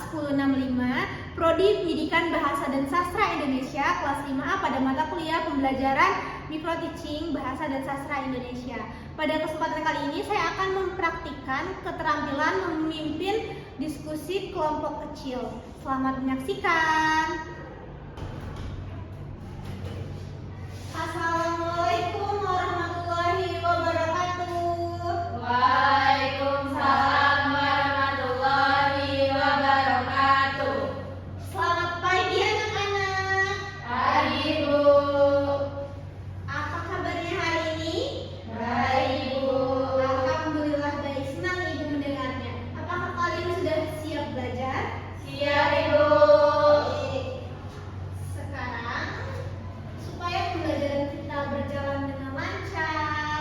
kelas 1065 Prodi Pendidikan Bahasa dan Sastra Indonesia kelas 5A pada mata kuliah pembelajaran Microteaching Bahasa dan Sastra Indonesia. Pada kesempatan kali ini saya akan mempraktikkan keterampilan memimpin diskusi kelompok kecil. Selamat menyaksikan. Assalamualaikum warahmatullahi wabarakatuh. Waalaikumsalam warahmatullahi wabarakatuh. Selamat pagi anak-anak. Pagi, Bu. Apa kabarnya hari ini? Baik, Bu. Alhamdulillah baik, senang Ibu mendengarnya. Apakah kalian sudah siap belajar? Siap, Ibu. Sekarang, supaya pembelajaran kita berjalan dengan lancar,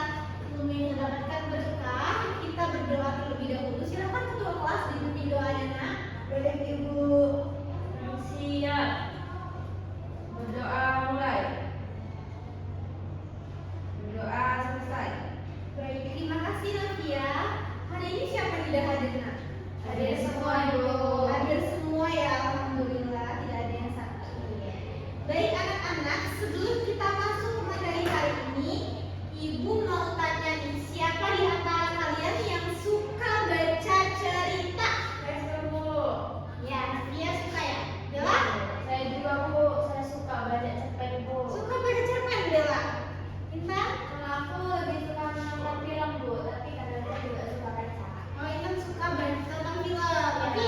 ilmu yang mendapatkan berkah, kita berdoa terlebih dahulu. Silakan ketua kelas dipimpin doanya, Nak. Baik, Ibu. Siap. Berdoa mulai. Berdoa selesai. Baik, terima kasih Novia. Hari ini siapa yang tidak hadir, Nak? Hadir semua, Ibu. Hadir semua ya, alhamdulillah tidak ada yang sakit. Baik anak-anak, sebelum kita masuk ke materi hari ini, Ibu mau tanya nih, siapa di antara kalian yang suka baca cerita? Saya Bu. Ya, dia suka ya? Bella? Saya juga, Bu. Saya suka baca cerpen, Bu. Suka baca cerpen, Bella? Intan? Kalau aku lebih suka nonton film, Bu, tapi kadang-kadang juga suka baca. Oh, Intan suka baca tentang film, tapi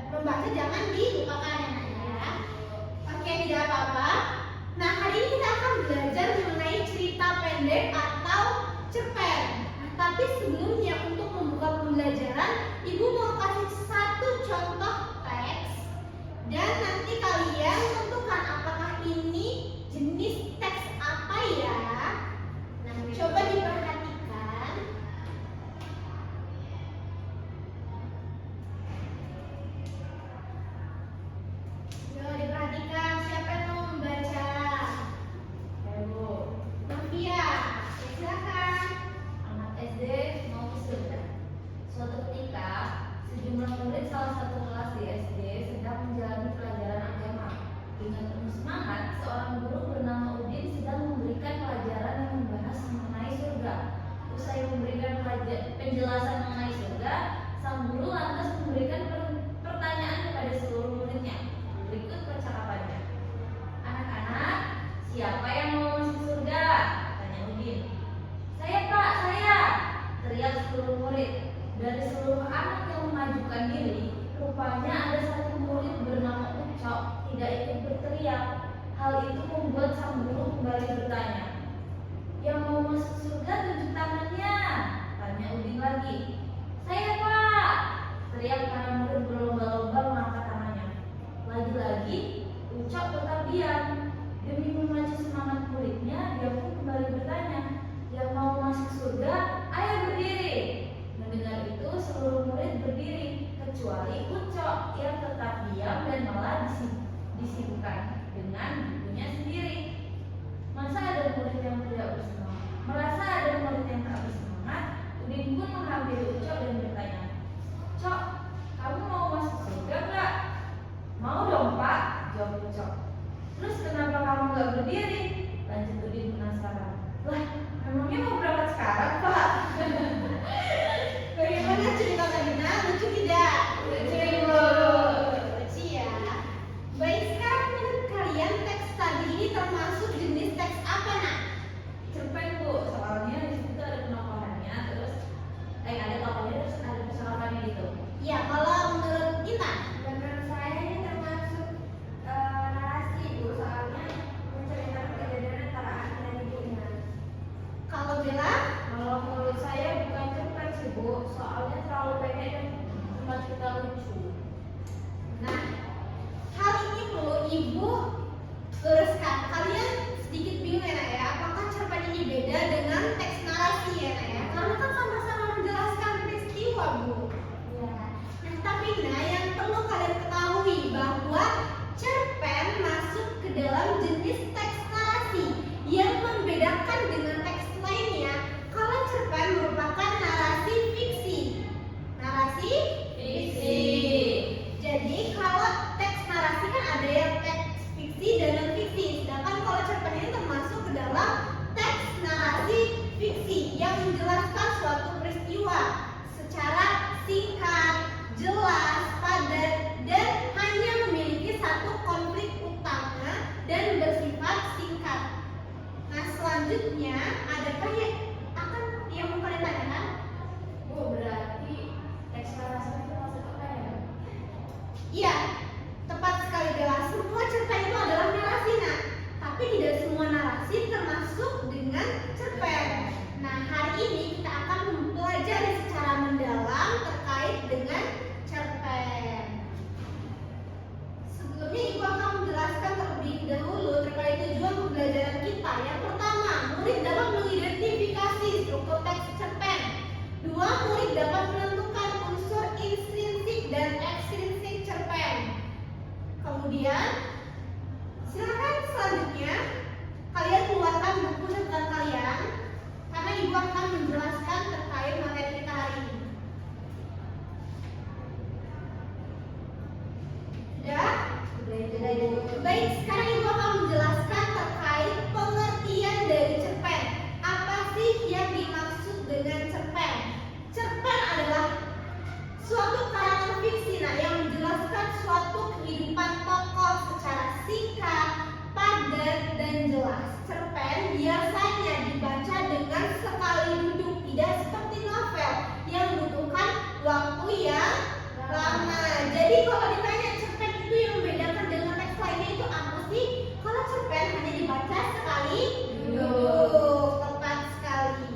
membaca jangan dilupakan ya, Nak, ya. Oke, tidak apa-apa. Nah, hari ini kita akan belajar mengenai cerita pendek atau cerpen. Nah, tapi sebelumnya untuk membuka pembelajaran, Ibu mau kasih satu contoh teks dan nanti kalian tentukan apakah ini jenis teks apa ya. Nah, coba diperhatikan. Coba diperhatikan siapa yang mau membaca. Ya, Bu. Novia, silakan. Anak SD mau ke surga. Suatu ketika, sejumlah murid salah satu kelas di SD sedang menjalani pelajaran agama. Dengan penuh semangat, seorang guru bernama Udin sedang memberikan pelajaran yang membahas mengenai surga. Usai memberikan penjelasan mengenai surga, sang guru lantas memberikan pertanyaan kepada seluruh muridnya. Berikut percakapannya. Anak-anak, siapa yang mau masuk surga? Tanya Udin. Saya, Pak, saya, teriak seluruh murid. Dari seluruh anak yang mengajukan diri, rupanya ada satu murid bernama Ucok tidak ikut berteriak. Hal itu membuat sang guru kembali bertanya. Yang mau masuk surga tunjuk tangannya, tanya Udin lagi. Saya, Pak, teriak para murid berlomba-lomba mengangkat tangannya. Lagi-lagi, Ucok tetap diam. Demi memacu semangat muridnya, dia pun kembali bertanya. Yang mau masuk surga, ayo berdiri. Mendengar itu, seluruh murid berdiri, kecuali Ucok yang tetap diam dan malah disibukkan dengan bukunya sendiri. Masa ada murid Dua, murid dapat menentukan unsur intrinsik dan ekstrinsik cerpen. Kemudian, silakan selanjutnya kalian keluarkan buku catatan kalian karena ibu akan menjelaskan terkait materi kita hari ini. Sudah? Baik, sekarang ibu akan menjelaskan terkait pengertian dari cerpen. Apa sih yang dimaksud dengan cerpen? Cerpen adalah suatu karangan fiksi yang menjelaskan suatu kehidupan tokoh secara singkat, padat, dan jelas. Cerpen biasanya dibaca dengan sekali duduk, tidak seperti novel yang membutuhkan waktu yang lama. Jadi kalau ditanya cerpen itu yang membedakan dengan teks lainnya itu apa sih? Kalau cerpen hanya dibaca sekali duduk, tepat sekali.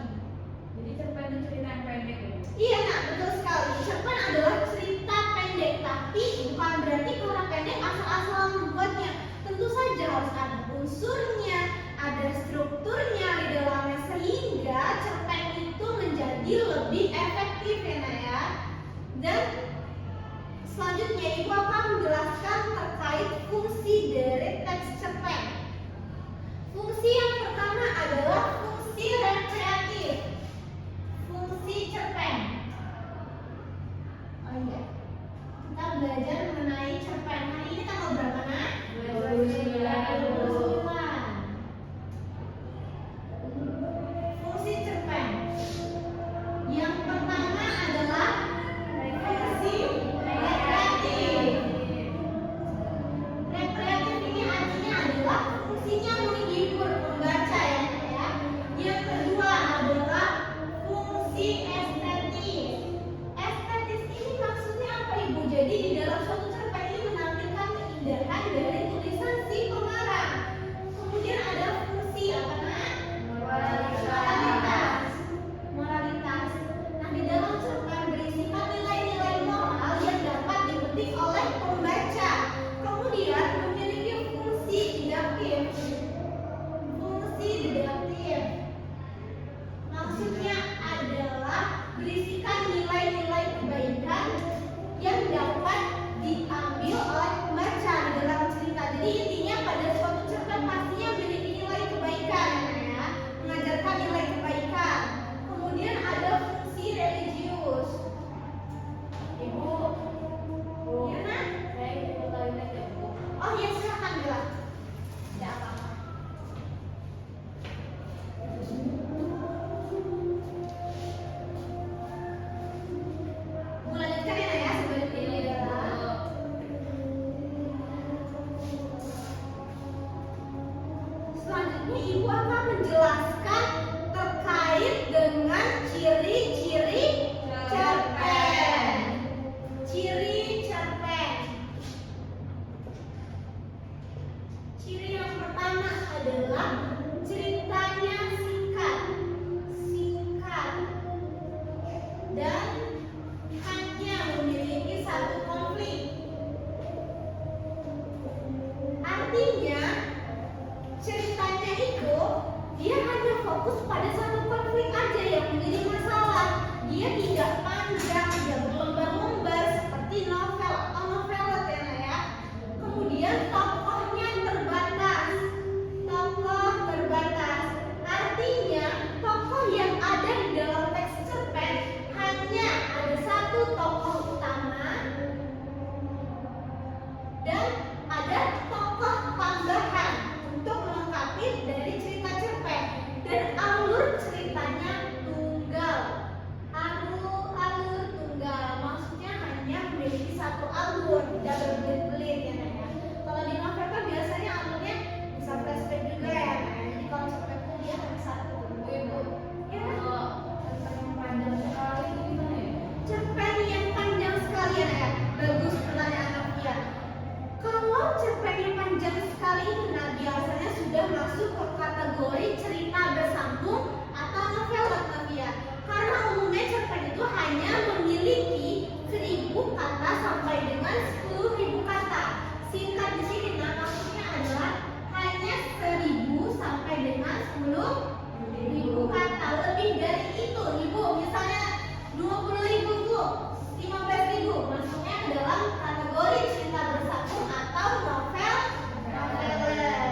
Jadi cerpen itu cerita yang pendek ya? Iya nak, betul sekali. Cerpen adalah cerita pendek, tapi bukan berarti karena pendek asal-asalan membuatnya. Tentu saja harus ada unsurnya, ada strukturnya di dalamnya sehingga cerpen itu menjadi lebih efektif ya nak ya. Dan selanjutnya ibu akan menjelaskan terkait fungsi dari teks cerpen. Fungsi yang pertama adalah fungsi rekreatif. Fungsi cerpen. Oh iya, kita belajar mengenai cerpen. Hari ini tanggal berapa nak? 29. Fungsi cerpen. Yang pertama adalah fungsi rekreatif. Rekreatif ini artinya adalah fungsinya menghibur pembaca ya. Yang kedua adalah fungsi estetis. Estetis ini maksudnya apa ibu? Jadi di dalam suatu cerpen ini menampilkan keindahan dari tulisan si pengarang. Kemudian ada fungsi apa nak? Moralitas. Moralitas. Nah di dalam cerpen berisikan nilai-nilai moral yang dapat dipetik oleh pembaca. Kemudian memiliki fungsi didaktif. Fungsi didaktif maksudnya adalah berisikan nilai-nilai kebaikan yang dapat diambil oleh pembaca di dalam cerita. Jadi intinya pada suatu cerpen pastinya memiliki nilai kebaikan ya, mengajarkan nilai kebaikan. Kemudian ada fungsi religius. Ibu, ya nak? Saya ikut toilet ya Bu. Oh ya silakan Bella. Tidak apa-apa. Bu lanjutkan ya nak ya sebelum ini Bella. Selanjutnya ibu akan menjelaskan terkait dengan ciri-ciri cerpen. Ciri cerpen. Ciri yang pertama adalah ceritanya singkat, dan hanya memiliki satu konflik. Artinya ceritanya itu dia hanya fokus pada satu konflik aja yang menjadi masalah. Dia tidak panjang, tidak berlembar-lembar seperti novel atau novelet ya nak ya. Kemudian tokohnya terbatas. Tokoh terbatas. Artinya tokoh yang ada di dalam teks cerpen hanya ada satu tokoh utama dan ada tokoh tambahan untuk melengkapi dari cerita cerpen. Dan alur ceritanya tunggal. Alur tunggal maksudnya hanya memiliki satu alur, tidak berbelit-belit ya nak ya. Kalau di novel kan biasanya alurnya bisa flashback juga ya nak ya. Jadi kalau cerpen itu dia hanya satu. Ibu, Ya. kalau cerpen yang panjang sekali itu gimana ya? Cerpen yang panjang sekali ya nak ya. Bagus pertanyaan Novia. Kalau cerpen yang panjang sekali itu nah biasanya sudah masuk ke kategori cerita bersambung atau novelet Novia. Karena umumnya cerpen itu hanya memiliki 1000 kata sampai dengan 10.000 kata. Singkat di sini nah maksudnya adalah hanya 1000 sampai dengan 10.000 kata. Lebih dari itu ibu misalnya 20.000 Bu, 15.000 masuknya ke dalam kategori cerita bersatu atau novel noveler.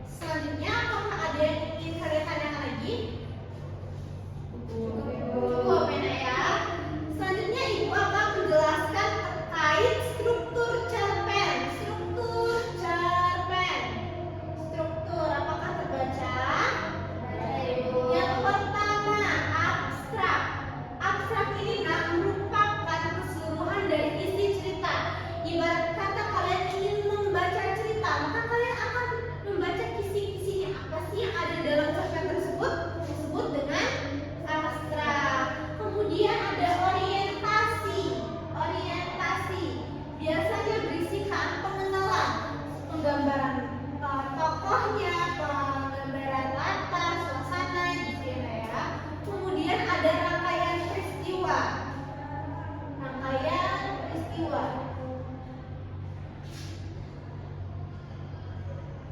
Selanjutnya apakah ada yang ingin kalian tanyakan lagi? Cukup pena ya. Selanjutnya ibu akan menjelaskan terkait struktur cerpen. Struktur apakah terbaca? Yang pertama, abstrak. Abstrak ini merupakan keseluruhan dari isi cerita. Ibarat kata kalian ingin membaca cerita, maka kalian akan membaca kisi-kisinya. Apa sih yang ada dalam cerpen tersebut? Disebut dengan abstrak. Kemudian ada orientasi. Biasanya berisikan pengenalan, penggambaran tokohnya, penggambaran latar, suasana, gitu ya. Kemudian ada rangkaian peristiwa.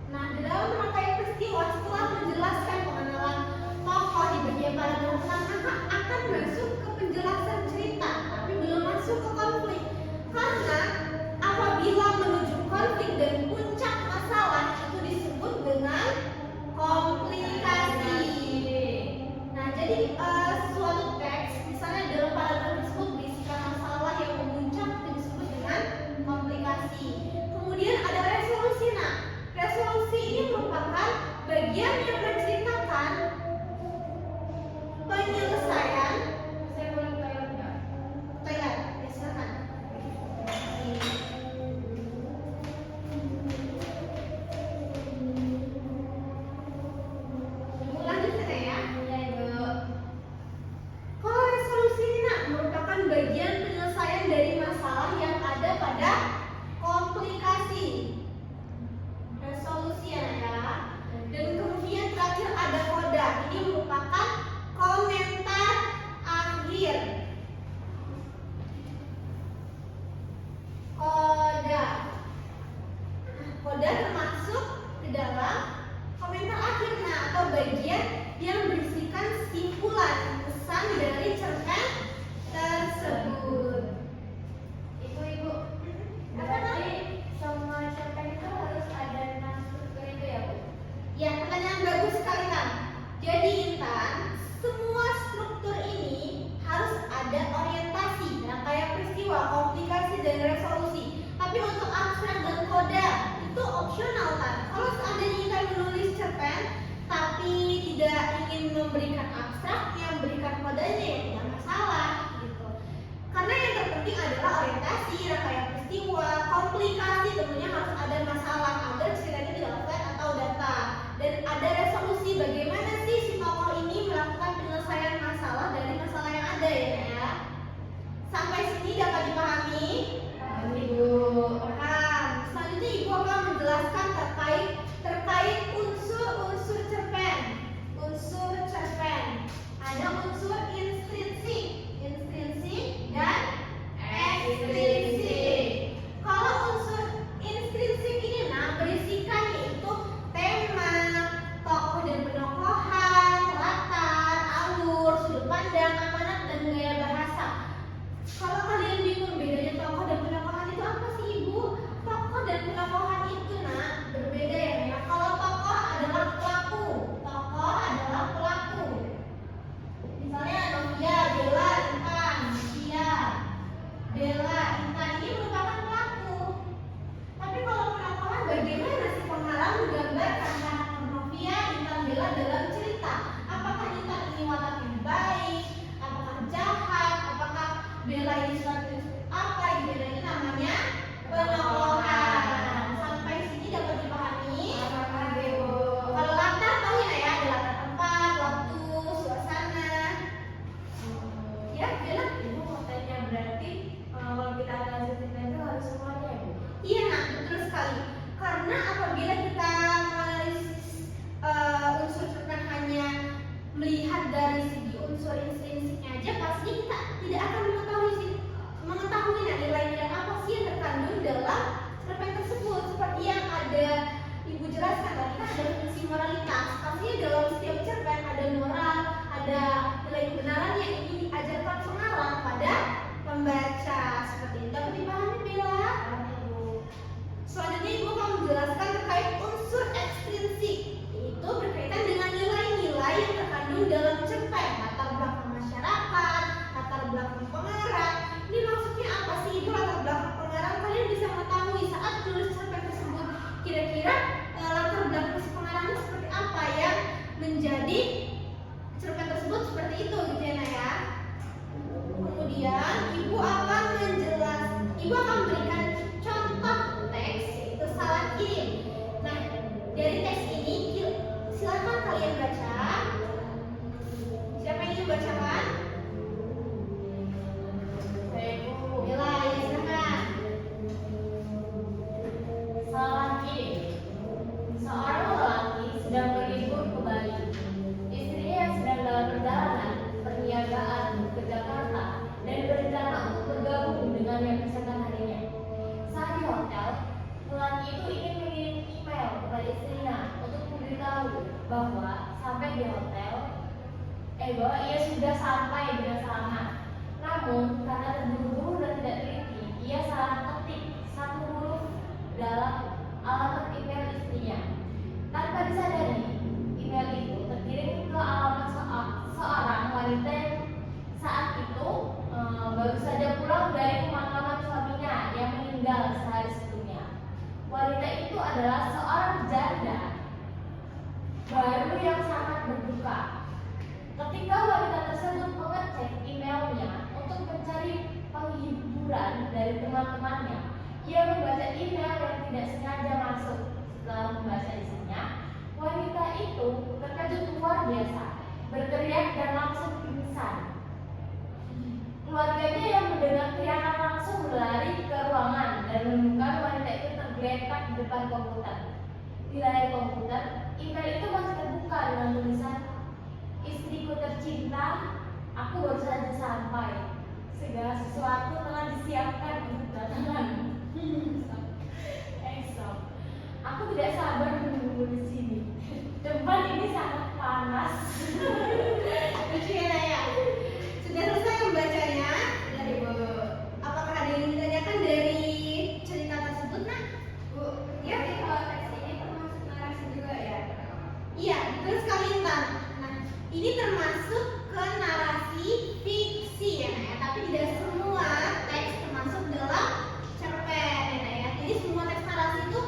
Nah, di dalam rangkaian peristiwa setelah menjelaskan pengenalan tokoh di bagian paragraf pertama akan masuk ke penjelasan cerita, tapi belum masuk ke konflik. Karena apabila menuju konflik dan puncak masalah itu disebut dengan komplikasi. Nah, jadi suatu teks misalnya dalam paragraf tersebut berisikan masalah yang memuncak itu disebut dengan komplikasi. Kemudian ada resolusi. Nah, resolusi ini merupakan bagian yang menceritakan penyelesaian. Saya boleh toilet nggak? Toilet, ya silakan. Ibu lanjutkan ya. Iya Ibu. Kalau resolusi ini merupakan bagian penyelesaian dari masalah yang ada pada komplikasi. Resolusi ya. Dan kemudian terakhir ada koda. Ini merupakan komentar akhir. Koda termasuk ke dalam komentar akhir atau bagian yang berisikan simpulan pesan dari cerpen tersebut. Ibu. Berarti semua cerpen itu harus ada nama struktur itu ya Bu? Ya, pertanyaan bagus sekali kan. Jadi Intan, semua struktur ini harus ada orientasi, rangkaian peristiwa, komplikasi dan resolusi. Tapi untuk abstrak dan koda itu opsional kan. Kalau seandainya Intan menulis cerpen tapi tidak ingin memberikan abstraknya, memberikan kodanya, ya tidak masalah gitu. Karena yang terpenting adalah orientasi, rangkaian peristiwa, komplikasi, tentunya harus ada masalah agar ceritanya tidak flat atau data. Dan ada resolusi, bagaimana sih si tokoh ini melakukan penyelesaian masalah dari masalah yang ada ya. Sampai sini dapat dipahami? Ibu. Paham. Selanjutnya Ibu akan menjelaskan terkait unsur-unsur cerpen. Ada unsur intrinsik dan ekstrinsik. Kalau unsur intrinsik ini berisikan yaitu tema, tokoh dan penokohan, latar, alur, sudut pandang, amanat dan gaya bahasa. Kalau kalian bingung bedanya tokoh dan penokohan itu apa sih Ibu? Tokoh dan penokohan itu berbeda ya. Kalau tokoh adalah pelaku. Misalnya Novia, Bella, Intan. Ini merupakan pelaku. Tapi kalau penokohan bagaimana sih penghalang menggambarkan karakter Novia, Intan, Bella dalam cerita? Apakah Intan ini wataknya baik? Apakah jahat? Apakah Bella ini suatu apa? Ini namanya penokohan. Sampai sini dapat dipahami? Kalau latar tahu ya, ada latar tempat, waktu, suasana. Ya, Bella. Ibu mau tanya berarti kalau kita analisis itu harus semuanya ya Bu? Iya, betul sekali. Karena apabila kita menganalisis unsur cerpen hanya melihat dari segi unsur intrinsiknya aja, pasti kita tidak akan mengetahui nilai-nilai apa sih yang terkandung dalam cerpen tersebut. Seperti yang ada Ibu jelaskan tadi kan ada fungsi moralitas. Pastinya dalam setiap cerpen ada moral, ada nilai kebenaran yang ingin bahwa ia sudah sampai dengan selamat. Namun karena terburu-buru dan tidak teliti, ia salah ketik satu huruf dalam alamat email istrinya. Tanpa disadari, email itu terkirim ke alamat seorang wanita yang saat itu baru saja pulang dari pemakaman suaminya yang meninggal sehari sebelumnya. Wanita itu adalah seorang janda baru yang sangat berduka. Ketika wanita tersebut mengecek emailnya untuk mencari penghiburan dari teman-temannya, ia membaca email yang tidak sengaja masuk. Setelah membaca isinya, wanita itu terkejut luar biasa, berteriak dan langsung pingsan. Keluarganya yang mendengar teriakan langsung berlari ke ruangan dan menemukan wanita itu tergeletak di depan komputer. Di layar komputer, email itu masih terbuka dengan tulisan, "Istriku tercinta, aku baru saja sampai. Segala sesuatu telah disiapkan untuk kedatanganmu. Esok, aku tidak sabar menunggu di sini. Tempat ini sangat panas." Lucu ya Naya. Sudah selesai membacanya? Sudah Ibu. Apakah ada yang ditanyakan dari cerita tersebut, Nak? Bu, ya? Jadi kalau teks ini termasuk narasi juga ya? Iya, betul sekali Intan. Nah, ini termasuk ke narasi fiksi ya Nak ya. Tapi tidak semua teks termasuk dalam cerpen ya Nak ya. Jadi semua teks narasi itu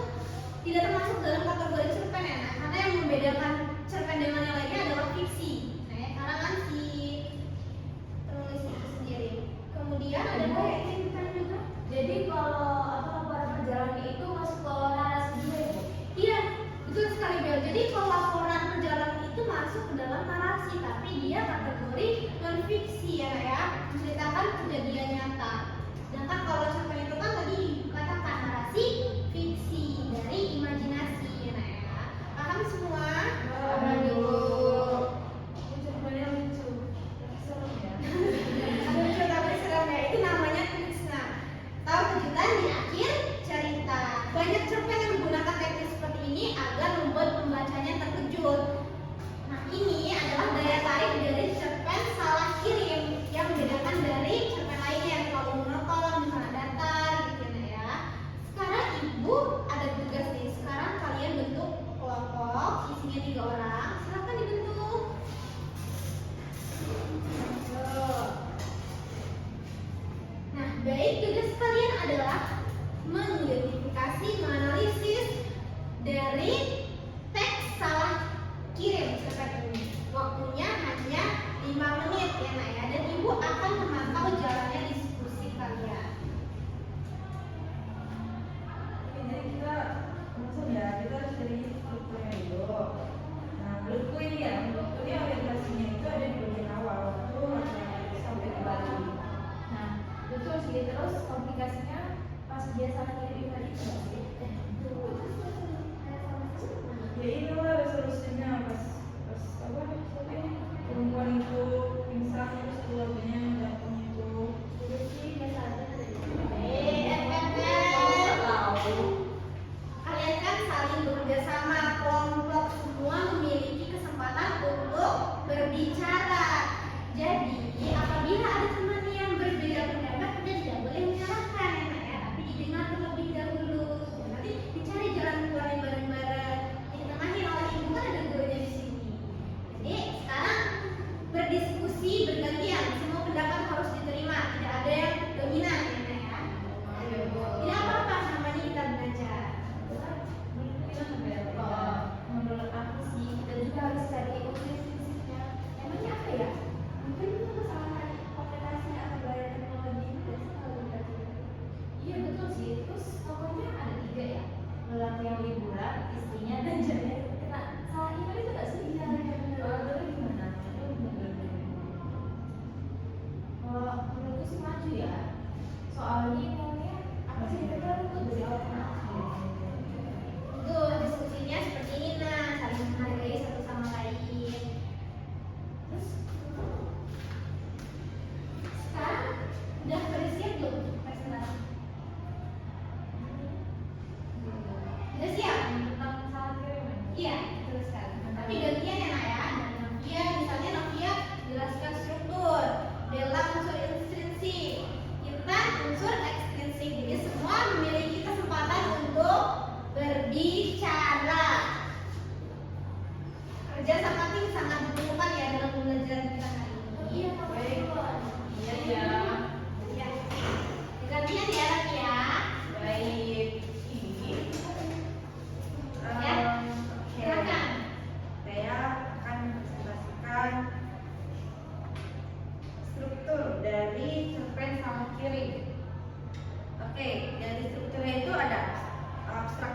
tidak termasuk dalam kategori cerpen ya Nak. Karena yang membedakan cerpen dengan yang lainnya adalah fiksi. Nah ya, karena kan si penulis itu sendiri. Kemudian ada yang ingin ditanya juga? Jadi kalau laporan perjalanan itu masuk ke narasi juga ya, Bu? Iya, betul sekali Bel. Jadi kalau laporan perjalanan itu masuk ke dalam narasi, tapi dia kategori non fiksi ya Nak ya, menceritakan kejadian nyata. Sedangkan kalau cerpen itu kan tadi dikatakan narasi fiksi dari imajinasi ya Nak ya. Paham semua? Paham, Bu. Cerpennya lucu, serem ya. Ada lucu tapi serem ya. Itu namanya tulisna. Tahu kejutan di akhir cerita. Banyak cerpen yang menggunakan teknik seperti ini agar membuat pembacanya terkejut. Nah, ini adalah daya tarik dari cerpen salah kirim yang membedakan dari cerpen lainnya yang terlalu monoton, misalnya datar gitu ya. Sekarang Ibu ada tugas nih. Sekarang kalian bentuk kelompok, isinya 3 orang. Silakan dibentuk. Nah, baik, tugas kalian adalah mengidentifikasi, menganalisis dari teks salah kirim cerpen ini. Waktunya hanya 5 menit ya Nak ya. Dan Ibu akan memantau jalannya diskusi kalian. Oke, jadi kita langsung ya, kita harus dari strukturnya dulu. Nah, menurutku ini ya, menurutku ini orientasinya itu ada di bagian awal waktu sampai ke Bali. Nah, betul sih. Terus komplikasinya pas dia salah kirim email itu nggak sih? Ya inilah resolusinya pas apa perempuan itu pingsan terus keluarganya datang itu. Kalian kan saling bekerja sama, kelompok semua memiliki kesempatan untuk berbicara. Jadi apabila ada teman yang berbeda pendapat, kita tidak boleh menyalahkan ya Nak ya, tapi didengar terlebih dahulu.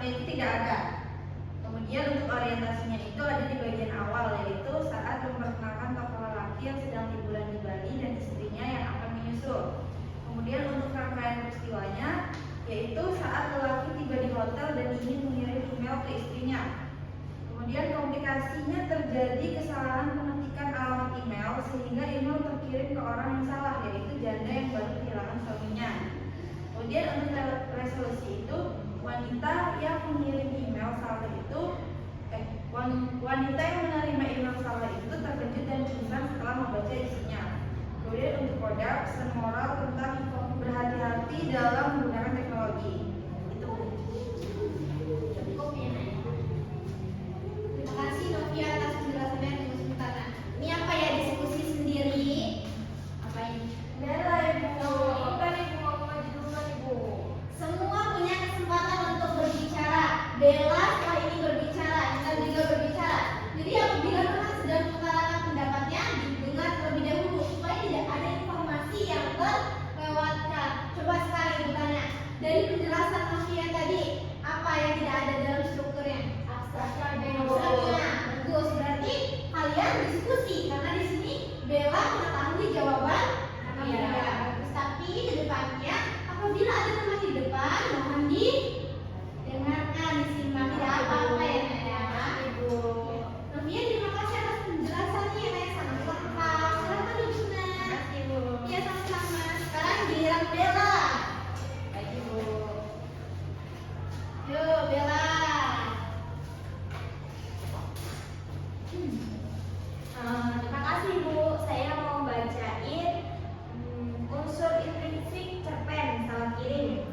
tempatnya itu tidak ada. Kemudian untuk orientasinya itu ada di bagian awal, yaitu saat memperkenalkan tokoh lelaki yang sedang liburan di Bali dan istrinya yang akan menyusul. Kemudian untuk rangkaian peristiwanya, yaitu saat lelaki tiba di hotel dan ingin mengirim email ke istrinya. Kemudian komplikasinya terjadi kesalahan pengetikkan alamat email sehingga email terkirim ke orang yang salah, yaitu janda yang baru kehilangan suaminya. Kemudian untuk resolusi itu wanita yang mengirim email salah itu wanita yang menerima email salah itu terkejut dan pingsan setelah membaca isinya. Kemudian untuk kode pesan moral tentang berhati-hati dalam menggunakan teknologi. Itu Cukup ya, Nay. Terima kasih Novia atas penjelasannya yang sebentar. Ini apa ya, diskusi sendiri? Apa ini? Bella ibu, bukan ibu, mau maju duluan ibu. Semua punya kesempatan untuk berbicara. Bella setelah ini berbicara, Intan juga berbicara. Jadi apabila teman sedang mengutarakan pendapatnya, didengar terlebih dahulu supaya tidak ada informasi yang terlewatkan. Coba sekarang ibu tanya, dari penjelasan Novia tadi, apa yang tidak ada dalam strukturnya? Abstraknya. Abstraknya. Bagus, berarti kalian diskusi karena di sini Bella mengetahui jawaban Novia. Bagus, tapi ke depannya apabila ada teman di depan, mohon didengarkan, disimak, tidak apa-apa ya, Nak ya. Ibu. Novia, terima kasih atas penjelasannya ya, Nak, sangat lengkap. Silakan duduk, Nak. Makasih ibu. Ya, sama-sama. Sekarang giliran Bella. Baik ibu. Yuk, Bella. Terima kasih ibu. Saya mau bacain unsur intrinsik cerpen salah kirim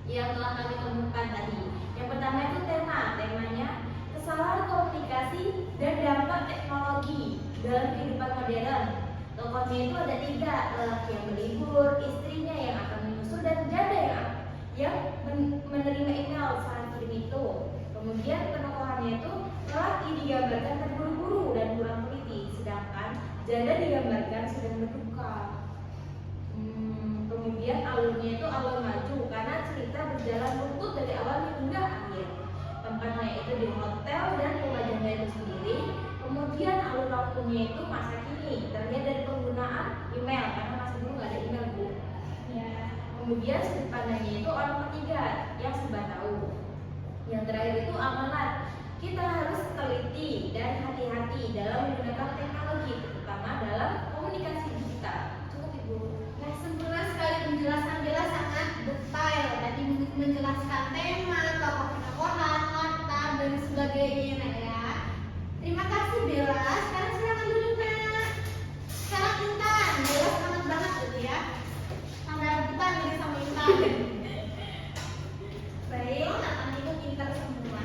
yang telah kami temukan tadi. Yang pertama itu temanya kesalahan komunikasi dan dampak teknologi dalam kehidupan modern. Tokohnya itu ada 3, lelaki yang berlibur, istrinya yang akan menyusul, dan janda yang menerima email saat kirim itu. Kemudian penokohannya itu lelaki digambarkan terburu-buru dan kurang teliti, sedangkan janda digambarkan sedang berduka. Kemudian alurnya itu alur maju karena cerita berjalan runtut dari awal hingga akhir. Tempatnya itu di hotel dan rumah janda itu sendiri. Kemudian alur waktunya itu masa kini, terlihat dari penggunaan email karena masih dulu nggak ada email bu. Ya. Kemudian sudut pandangnya itu orang ketiga yang serba tahu. Yang terakhir itu amanat. Kita harus teliti dan hati-hati dalam menggunakan teknologi, terutama dalam komunikasi digital. Cukup ibu. Nah, sempurna sekali penjelasan Bella, sangat detail. Tadi menjelaskan tema, tokoh-tokohan, latar, dan sebagainya, Nak ya. Terima kasih Bella. Sekarang silakan duduk, Nak. Sekarang Intan. Bella semangat banget gitu ya. Sampai rebutan ini sama Intan. Baik. Oh, Nathan itu pintar semua.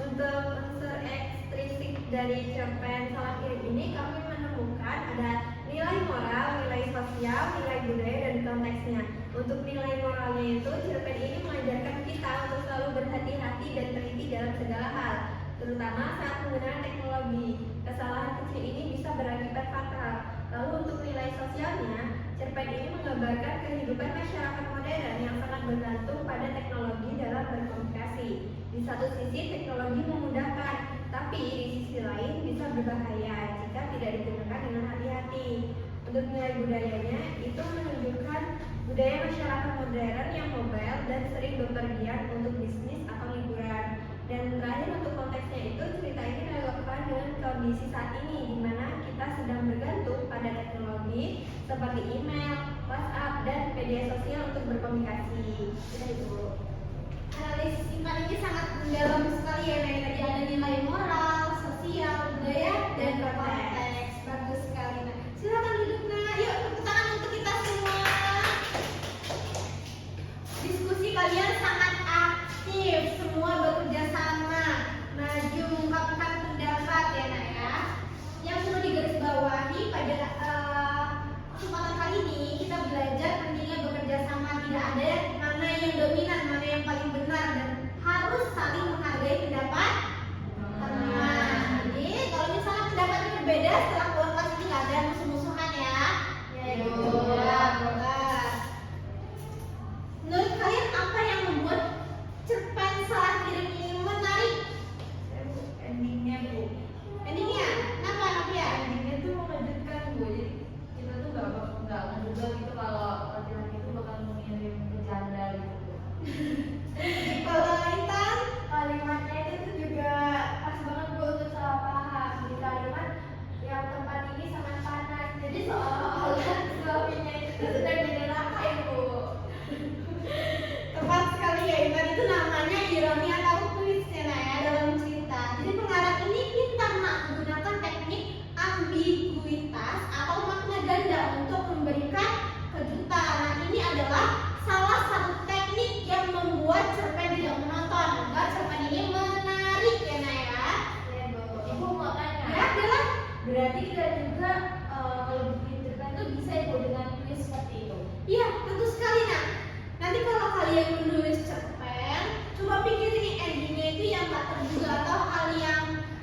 Untuk unsur ekstrinsik dari cerpen salah kirim ini kami menemukan ada nilai moral, nilai sosial, nilai budaya, dan konteksnya. Untuk nilai moralnya itu cerpen ini mengajarkan kita untuk selalu berhati-hati dan teliti dalam segala hal, terutama saat menggunakan teknologi. Kesalahan kecil ini bisa berakibat fatal. Lalu untuk nilai sosialnya, cerpen ini menggambarkan kehidupan masyarakat modern yang sangat bergantung pada teknologi dalam berkomunikasi. Di satu sisi teknologi memudahkan, tapi di sisi lain bisa berbahaya jika tidak digunakan dengan hati-hati. Untuk nilai budayanya, itu menunjukkan budaya masyarakat modern yang mobile dan sering bepergian untuk bisnis atau liburan. Dan terakhir untuk konteksnya itu, cerita ini relevan dengan kondisi saat ini, di mana kita sedang bergantung pada teknologi seperti email, WhatsApp, dan media sosial untuk berkomunikasi. Itu ibu. Analisis Intan ini sangat mendalam sekali ya, Nak. Tadi ada nilai moral, sosial, budaya, dan konteks. Bagus sekali, Nak. Silakan duduk, Nak. Yuk, tepuk tangan untuk kita semua. Diskusi kalian sangat aktif, semua bekerja sama, maju mengungkapkan pendapat ya, Nak ya. Yang perlu digarisbawahi pada kesempatan kali ini kita belajar pentingnya bekerja sama, tidak ada mana yang dominan, mana yang paling benar, dan harus saling menghargai pendapat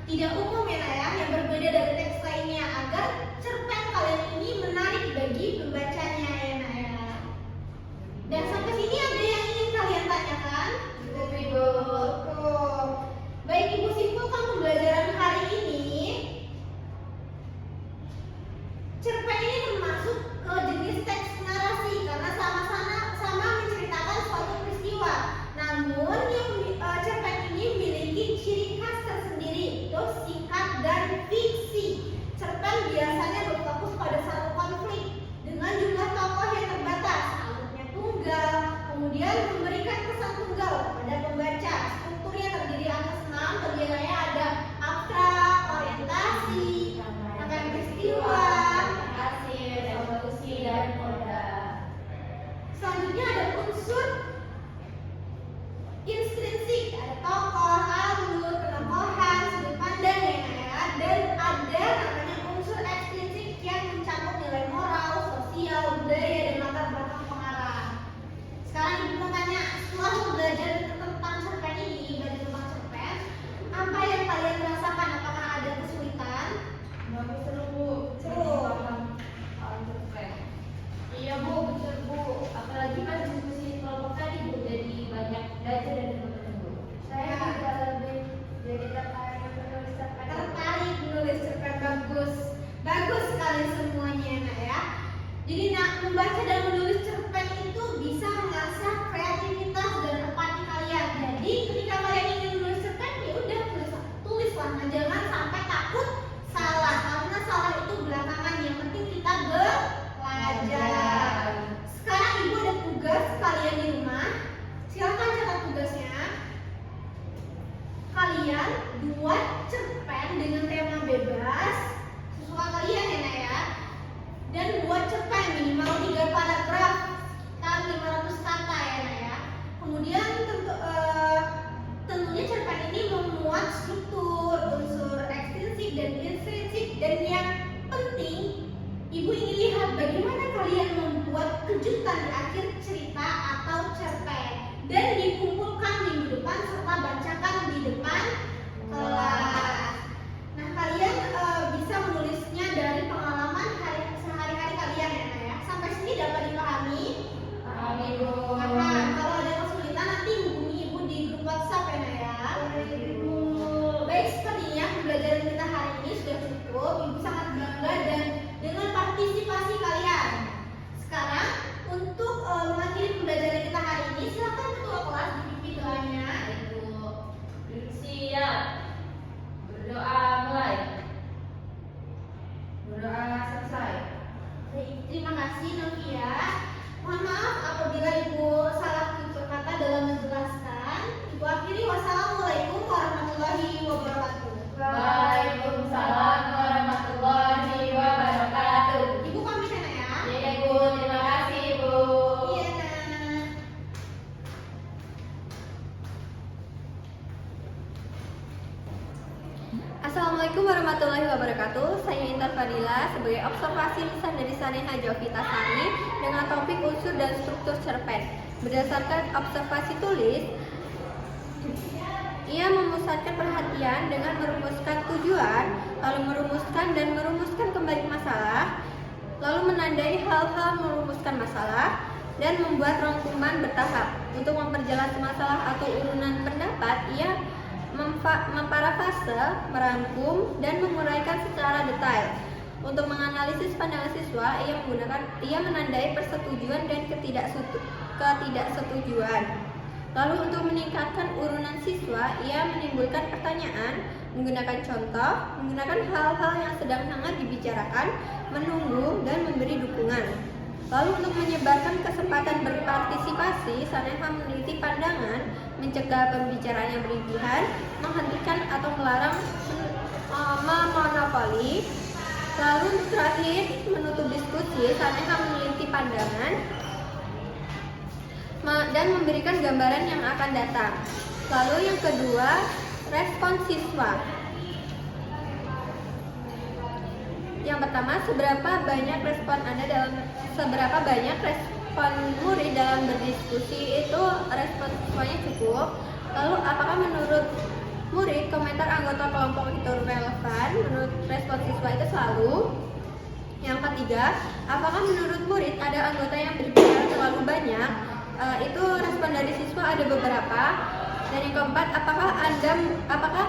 tidak umum ya Nak ya, yang berbeda dari teks lainnya agar cerpen kalian ini menarik bagi pembacanya ya Nak ya. Dan sampai sini ada yang ingin kalian tanyakan? Ibu. Baik, Ibu simpulkan pembelajaran hari ini. Cerpen ini termasuk ke jenis teks narasi karena sama menceritakan suatu peristiwa. Namun cerpen ini memiliki ciri khas tersendiri, yaitu singkat dan fiksi. Cerpen biasanya berfokus pada satu konflik dengan jumlah tokoh yang terbatas, alurnya tunggal, kemudian memberikan kesan tunggal kepada pembaca. Strukturnya terdiri atas 6 bagiannya, ada abstrak, orientasi, rangkaian peristiwa, Evolusi dan koda. selanjutnya ada unsur intrinsik, ada tokoh, alur, penokohan, sudut pandang ya Nak ya. Dan ada namanya unsur ekstrinsik yang mencakup nilai moral, sosial, budaya, dan latar belakang pengarang. Sekarang Ibu mau tanya, setelah belajar tentang cerpen ini, belajar tentang cerpen, apa yang kalian rasakan? Apakah ada kesulitan? Bagus seru Bu. Seru. Paham hal cerpen. Iya Bu, betul Bu. Apalagi pas diskusi kelompok tadi Bu, jadi banyak belajar dari teman-teman Bu. Saya juga lebih jadi tertarik menulis cerpen. tertarik menulis cerpen. Bagus sekali semuanya Nak ya. Jadi Nak, membaca dan menulis cerpen itu bisa mengasah kreativitas dan empati kalian. Jadi ketika kalian ingin menulis cerpen, ya udah tulislah. Nah, jangan sampai takut salah, karena salah itu belakangan. Yang penting kita belajar. Sekarang Ibu ada tugas kalian di rumah. Silakan catat tugasnya. Kalian buat cerpen dengan tema bebas sesuka kalian ya Nak ya. Dan buat cerpen minimal 3 paragraf, sekitar 500 kata ya Nak ya. Kemudian tentunya cerpen ini memuat struktur, unsur ekstrinsik dan intrinsik, dan yang penting Ibu ingin lihat bagaimana kalian membuat kejutan di akhir cerita atau cerpen dan dikumpulkan minggu depan serta bacakan di depan kelas. Nah, kalian bisa menulisnya dari pengalaman sehari-hari kalian ya Nak ya. Sampai sini dapat dipahami? Paham Ibu. Nah, kalau ada kesulitan nanti hubungi Ibu di grup WhatsApp ya Nak ya. Baik, sepertinya pembelajaran kita hari ini sudah cukup. Ibu sangat bangga dan dengan partisipasi kalian. Sekarang untuk mengakhiri pembelajaran kita hari ini, silakan ketua kelas dipimpin doanya. Ibu. Duduk siap. Berdoa mulai. Berdoa selesai. Baik, terima kasih Novia. Mohon maaf apabila Ibu salah tutur kata dalam menjelaskan. Ibu akhiri, wassalamualaikum warahmatullahi wabarakatuh. Waalaikumsalam warahmatullahi wabarakatuh. Ibu pamit ya Nak ya. Iya Ibu, terima kasih Ibu. Iya Nak. Assalamualaikum warahmatullahi wabarakatuh. Saya Intan Fadila sebagai observasi lisan dari Saneha Jovita Sari dengan topik unsur dan struktur cerpen. Berdasarkan observasi tulis, ia memusatkan perhatian dengan merumuskan tujuan, lalu merumuskan kembali masalah, lalu menandai hal-hal merumuskan masalah, dan membuat rangkuman bertahap. Untuk memperjelas masalah atau urunan pendapat, ia memparafase, merangkum, dan menguraikan secara detail. Untuk menganalisis pandangan siswa, ia menandai persetujuan dan ketidaksetujuan. Lalu untuk meningkatkan urunan siswa, ia menimbulkan pertanyaan, menggunakan contoh, menggunakan hal-hal yang sedang hangat dibicarakan, menunggu, dan memberi dukungan. Lalu untuk menyebarkan kesempatan berpartisipasi, Saneha meneliti pandangan, mencegah pembicaraan yang berlebihan, menghentikan atau melarang memonopoli. Lalu untuk terakhir, menutup diskusi, Saneha meneliti pandangan dan memberikan gambaran yang akan datang. Lalu yang kedua, respon siswa. Yang pertama, seberapa banyak respon murid dalam berdiskusi itu respon siswanya cukup. Lalu apakah menurut murid, komentar anggota kelompok itu relevan. Menurut respon siswa itu selalu. Yang ketiga, apakah menurut murid ada anggota yang berbicara terlalu banyak? Itu respon dari siswa ada beberapa. Dan yang keempat, apakah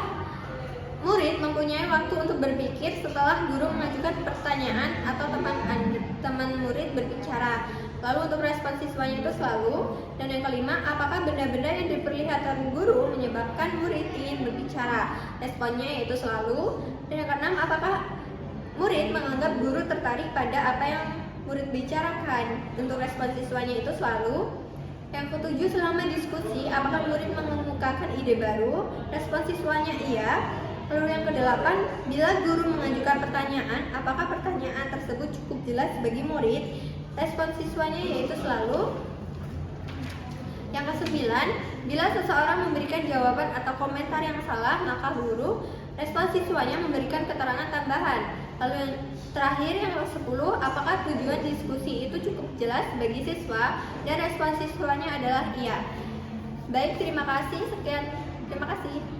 murid mempunyai waktu untuk berpikir setelah guru mengajukan pertanyaan atau teman murid berbicara? Lalu untuk respon siswanya itu selalu. Dan yang kelima, apakah benda-benda yang diperlihatkan guru menyebabkan murid ingin berbicara? Responnya yaitu selalu. Dan yang keenam, apakah murid menganggap guru tertarik pada apa yang murid bicarakan? Untuk respon siswanya itu selalu. Yang ketujuh, selama diskusi, apakah murid mengemukakan ide baru? Respon siswanya iya. Lalu yang kedelapan, bila guru mengajukan pertanyaan, apakah pertanyaan tersebut cukup jelas bagi murid? Respon siswanya yaitu selalu. Yang kesembilan, bila seseorang memberikan jawaban atau komentar yang salah, maka guru, respon siswanya memberikan keterangan tambahan. Lalu yang terakhir, yang ke-10, apakah tujuan diskusi itu cukup jelas bagi siswa? Dan respon siswanya adalah iya. Baik, terima kasih. Sekian. Terima kasih.